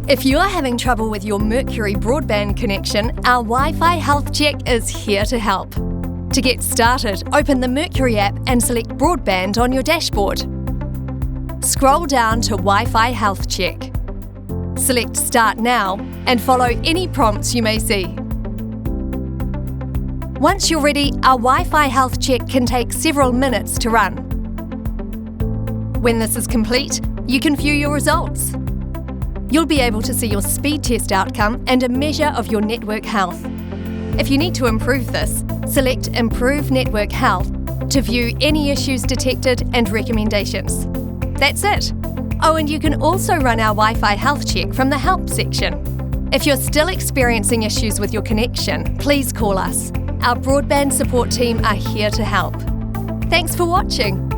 If you are having trouble with your Mercury broadband connection, our Wi-Fi Health Check is here to help. To get started, open the Mercury app and select Broadband on your dashboard. Scroll down to Wi-Fi Health Check. Select Start Now and follow any prompts you may see. Once you're ready, our Wi-Fi Health Check can take several minutes to run. When this is complete, you can view your results. You'll be able to see your speed test outcome and a measure of your network health. If you need to improve this, select Improve Network Health to view any issues detected and recommendations. That's it. Oh, and you can also run our Wi-Fi Health Check from the Help section. If you're still experiencing issues with your connection, please call us. Our broadband support team are here to help. Thanks for watching.